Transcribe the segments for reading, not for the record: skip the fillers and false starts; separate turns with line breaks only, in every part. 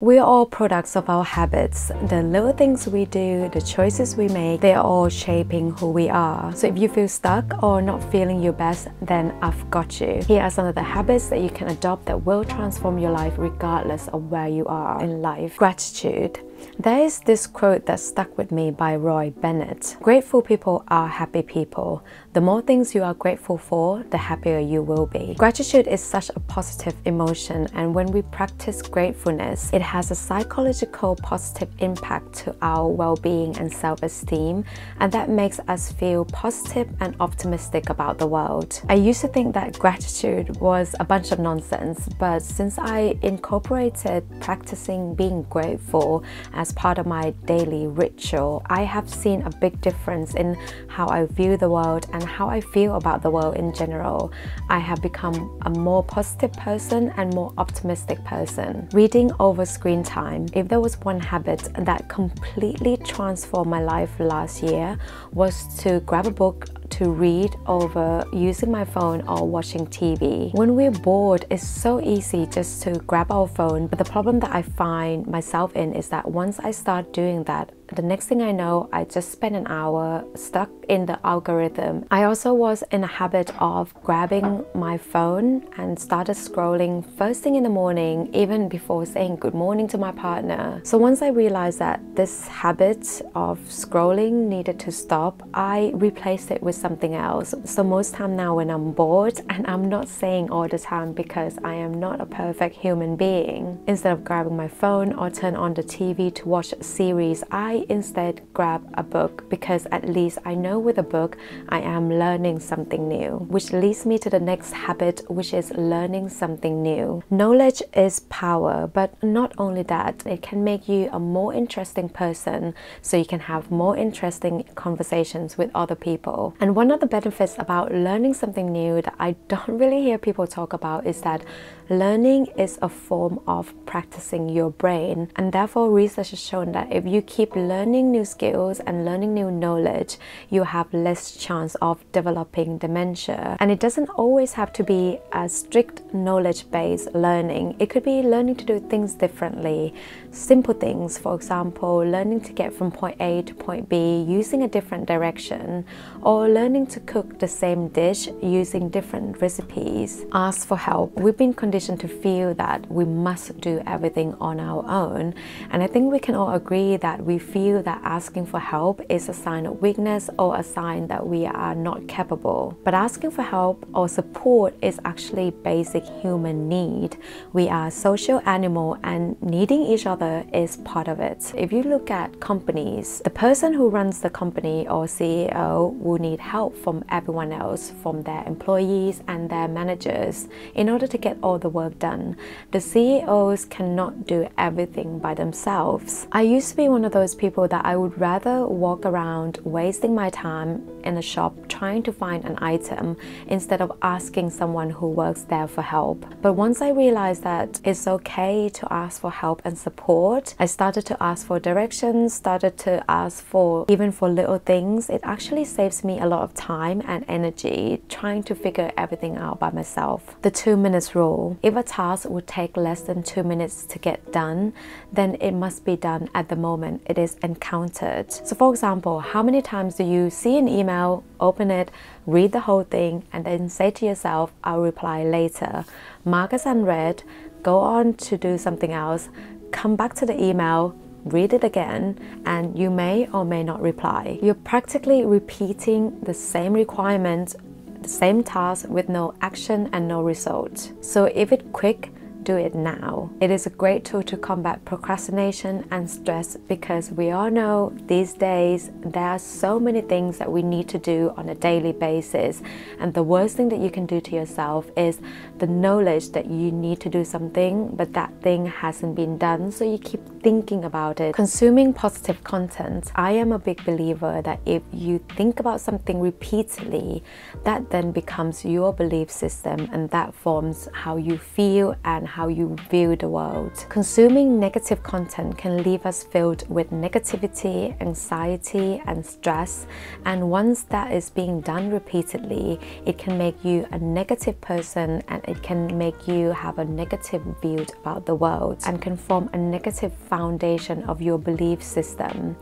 We are all products of our habits. The little things we do, the choices we make, they are all shaping who we are. So if you feel stuck or not feeling your best, then I've got you. Here are some of the habits that you can adopt that will transform your life regardless of where you are in life. Gratitude. There is this quote that stuck with me by Roy Bennett. Grateful people are happy people. The more things you are grateful for, the happier you will be. Gratitude is such a positive emotion, and when we practice gratefulness, it has a psychological positive impact to our well-being and self-esteem, and that makes us feel positive and optimistic about the world. I used to think that gratitude was a bunch of nonsense, but since I incorporated practicing being grateful as part of my daily ritual, I have seen a big difference in how I view the world and how I feel about the world in general. I have become a more positive person and more optimistic person. Reading over screen time. If there was one habit that completely transformed my life last year, was to grab a book to read over using my phone or watching TV. When we're bored, it's so easy just to grab our phone, but the problem that I find myself in is that once I start doing that, the next thing I know, I just spend an hour stuck in the algorithm. I also was in a habit of grabbing my phone and started scrolling first thing in the morning, even before saying good morning to my partner. So once I realized that this habit of scrolling needed to stop, I replaced it with something else. So most time now when I'm bored, and I'm not saying all the time because I am not a perfect human being, instead of grabbing my phone or turn on the TV to watch a series, I instead grab a book, because at least I know with a book I am learning something new, which leads me to the next habit, which is learning something new. Knowledge is power, but not only that, it can make you a more interesting person, so you can have more interesting conversations with other people. And one of the benefits about learning something new that I don't really hear people talk about is that learning is a form of practicing your brain, and therefore research has shown that if you keep learning new skills and learning new knowledge, you have less chance of developing dementia. And it doesn't always have to be a strict knowledge-based learning. It could be learning to do things differently. Simple things, for example, learning to get from point A to point B using a different direction, or learning to cook the same dish using different recipes. Ask for help. We've been conditioned to feel that we must do everything on our own, and I think we can all agree that we feel that asking for help is a sign of weakness or a sign that we are not capable. But asking for help or support is actually basic human need. We are a social animal, and needing each other is part of it. If you look at companies, the person who runs the company or CEO will need help from everyone else, from their employees and their managers, in order to get all the work done. The CEOs cannot do everything by themselves. I used to be one of those people that I would rather walk around wasting my time in a shop trying to find an item instead of asking someone who works there for help. But once I realized that it's okay to ask for help and support, I started to ask for directions, started to ask for even for little things. It actually saves me a lot of time and energy trying to figure everything out by myself. The 2 minutes rule. If a task would take less than 2 minutes to get done, then it must be done at the moment it is encountered. So for example, how many times do you see an email, open it, read the whole thing, and then say to yourself, I'll reply later, mark as unread, go on to do something else, come back to the email, read it again, and you may or may not reply. You're practically repeating the same requirement, the same task with no action and no result. So if it's quick, do it now. It is a great tool to combat procrastination and stress, because we all know these days there are so many things that we need to do on a daily basis, and the worst thing that you can do to yourself is the knowledge that you need to do something, but that thing hasn't been done, so you keep thinking about it. Consuming positive content. I am a big believer that if you think about something repeatedly, that then becomes your belief system, and that forms how you feel and how you view the world. Consuming negative content can leave us filled with negativity, anxiety, and stress, and once that is being done repeatedly, it can make you a negative person, and it can make you have a negative view about the world and can form a negative foundation of your belief system.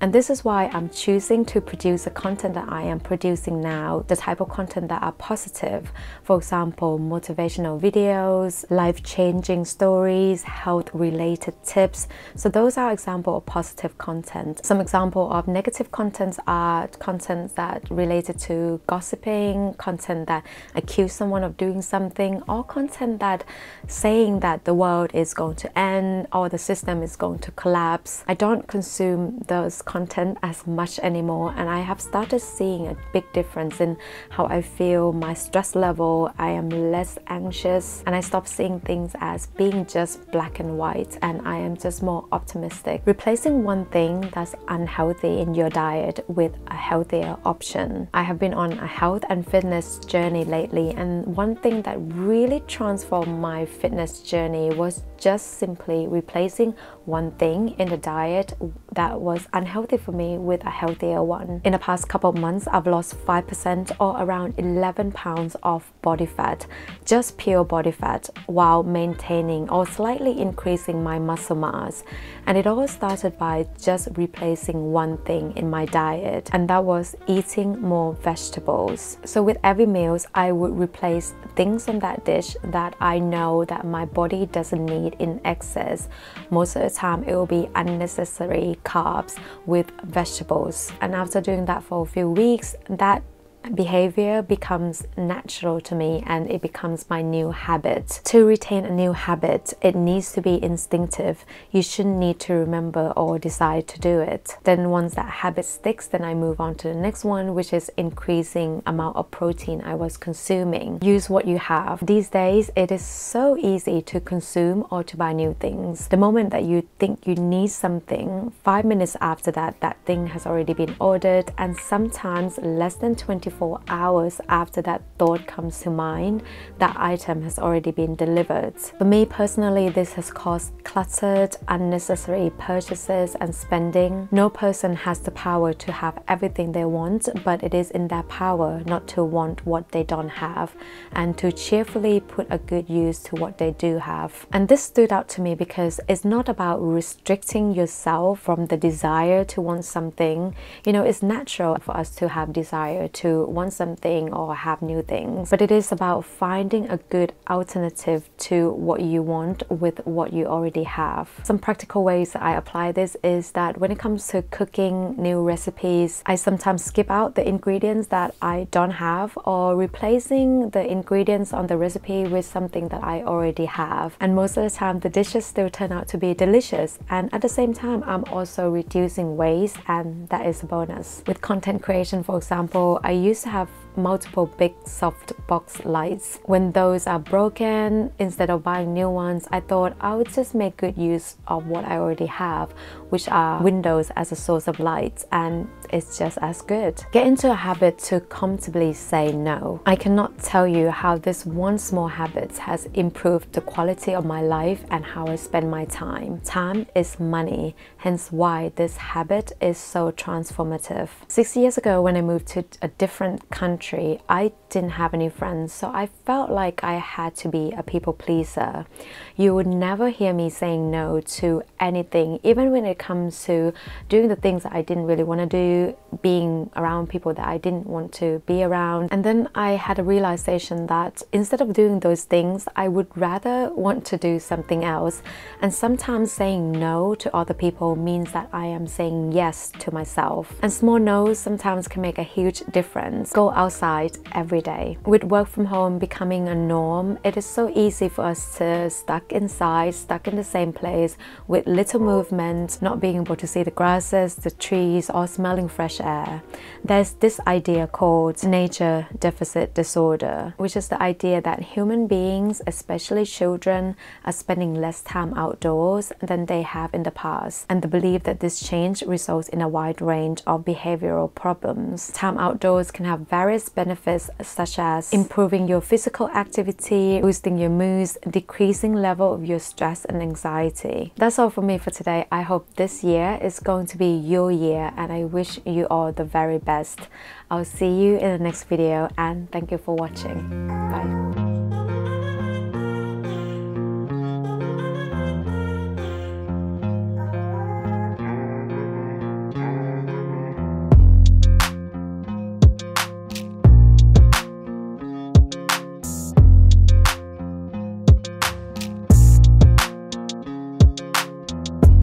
And this is why I'm choosing to produce the content that I am producing now, the type of content that are positive. For example, motivational videos, life-changing stories, health-related tips. So those are examples of positive content. Some examples of negative contents are content that related to gossiping, content that accuse someone of doing something, or content that saying that the world is going to end or the system is going to collapse. I don't consume those content as much anymore, and I have started seeing a big difference in how I feel, my stress level. I am less anxious, and I stop seeing things as being just black and white, and I am just more optimistic. Replacing one thing that's unhealthy in your diet with a healthier option. I have been on a health and fitness journey lately, and one thing that really transformed my fitness journey was just simply replacing one thing in the diet that was unhealthy for me with a healthier one. In the past couple of months, I've lost 5% or around 11 pounds of body fat, just pure body fat, while maintaining or slightly increasing my muscle mass. And it all started by just replacing one thing in my diet, and that was eating more vegetables. So with every meal, I would replace things on that dish that I know that my body doesn't need in excess. Most of the time it will be unnecessary carbs with vegetables, and after doing that for a few weeks, that behavior becomes natural to me and it becomes my new habit. To retain a new habit, it needs to be instinctive. You shouldn't need to remember or decide to do it. Then once that habit sticks, then I move on to the next one, which is increasing amount of protein I was consuming. Use what you have. These days it is so easy to consume or to buy new things. The moment that you think you need something, 5 minutes after that, that thing has already been ordered, and sometimes less than 24 hours after that thought comes to mind, that item has already been delivered. For me personally, this has caused cluttered, unnecessary purchases and spending. No person has the power to have everything they want, but it is in their power not to want what they don't have and to cheerfully put a good use to what they do have. And this stood out to me because it's not about restricting yourself from the desire to want something. You know, it's natural for us to have desire to want something or have new things, but it is about finding a good alternative to what you want with what you already have. Some practical ways that I apply this is that when it comes to cooking new recipes, I sometimes skip out the ingredients that I don't have, or replacing the ingredients on the recipe with something that I already have. And most of the time the dishes still turn out to be delicious, and at the same time I'm also reducing waste, and that is a bonus. With content creation, for example, I used to have multiple big soft box lights. When those are broken, instead of buying new ones, I thought I would just make good use of what I already have, which are windows as a source of light, and it's just as good. Get into a habit to comfortably say no. I cannot tell you how this one small habit has improved the quality of my life and how I spend my time. Time is money, hence why this habit is so transformative. 6 years ago, when I moved to a different country, I didn't have any friends, so I felt like I had to be a people pleaser. You would never hear me saying no to anything, even when it comes to doing the things that I didn't really want to do, being around people that I didn't want to be around. And then I had a realization that instead of doing those things, I would rather want to do something else. And sometimes saying no to other people means that I am saying yes to myself. And small no's sometimes can make a huge difference. Go outside every day. With work from home becoming a norm, it is so easy for us to stuck inside, stuck in the same place with little movement, not being able to see the grasses, the trees, or smelling fresh air. There's this idea called nature deficit disorder, which is the idea that human beings, especially children, are spending less time outdoors than they have in the past, and the belief that this change results in a wide range of behavioral problems. Time outdoors can have various numerous benefits such as improving your physical activity, boosting your moods, decreasing level of your stress and anxiety. That's all for me for today. I hope this year is going to be your year, and I wish you all the very best. I'll see you in the next video, and thank you for watching. Bye.